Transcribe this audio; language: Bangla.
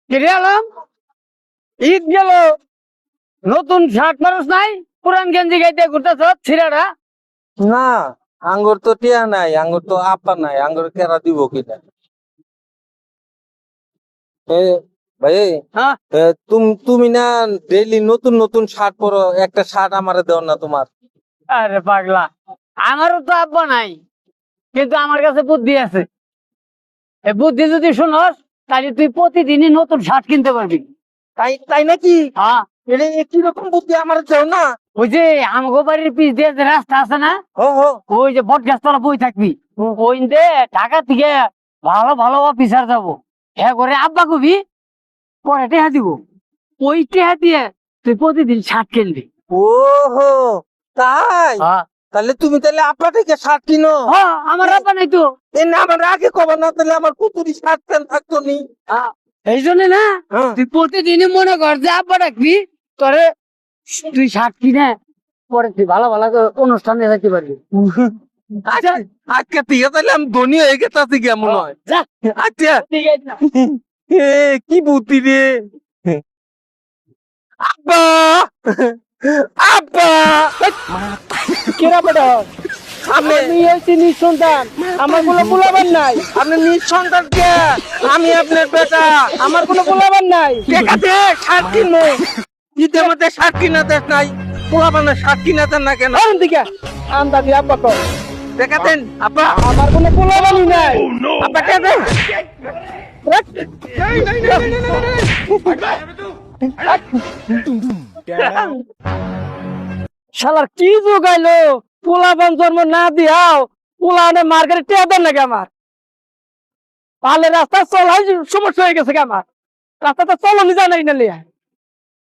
কিরে আলম, ঈদ গেল, নতুন শার্ট মানুষ নাই, পুরান গেঞ্জি গাইতে ঘুরতেছ ছিড়াটা। না, আঙ্গুর তো টিয়া নাই, আঙ্গুর তো আপা নাই, আঙ্গুর কেরা দিব কিনা। এ ভাই, হ্যাঁ, তুমি না ডেইলি নতুন নতুন শার্ট পরো, একটা শার্ট আমারে দাও না তোমার। আরে পাগলা, আমারও তো আব্বা নাই, কিন্তু আমার কাছে বুদ্ধি আছে। এই বুদ্ধি যদি শুনস, তাহলে তুই প্রতিদিনই নতুন শার্ট কিনতে পারবি। তাই তাই নাকি? হ্যাঁ, এটা কি রকম বুদ্ধি আমার দাও না? ওই যে আমগো বাড়ির পিছ দিয়ে যে রাস্তা আছে না, ও হো, ওই যে বট গাছতলা বই থাকবি, ওই দে ঢাকা থেকে ভালো ভালো অফিসার যাবো। হ্যাঁ করে আব্বা কবি, পরে টেহা দিব, ওই টেহা দিয়ে তুই প্রতিদিন শার্ট কিনবি। ও হো, তাই? হ্যাঁ, তাহলে তুমি তাহলে আপা থেকে শার্ট কিনো? হ্যাঁ, আমার আব্বা নাই তো। এ না, আমার আগে কবা না, তাহলে আমার কুতুরি শার্ট প্যান্ট থাকতো নি। এই জন্য না, হ্যাঁ। তুই প্রতিদিনই মনে কর যে আব্বা ডাকবি, তোরে তুই শার্ট কিনে পরে তুই ভালো ভালো করে অনুষ্ঠানে যেতে পারবি। আচ্ছা, আজকে ঠিক আছে, তাহলে আমি ধনী হয়ে গেছি কেমন হয়? যা, আচ্ছা, ঠিক আছে না? এ কি বুদ্ধি রে। আব্বা, আব্বা, কেরা বেটা, আমি আমি হইছি নিঃসন্তান, আমার কোনো পোলাবান নাই, আপনি নিঃসন্তান কে? আমি আপনার বেটা। আমার কোনো পোলাবান নাই। ঠিক আছে, শার্ট কিনবো। ঈদের মধ্যে শার্ট কিনা দেশ নাই, পোলাপানের শার্ট কিনা দেন না কেন? কারণ দিকে আমদানি আব্বা কর, দেখাতেন আব্বা, আমার কোনো পোলাবানই নাই। আব্বা কে দেন? শালার কি যোগাইলো, পোলাপান জন্ম না দিয়াও পোলানে মার্কেটে টেয়া দেন নাকি আমার? পালে রাস্তা চলাই সমস্যা হয়ে গেছে কি আমার? রাস্তাটা চলনি জানাই না লিয়া।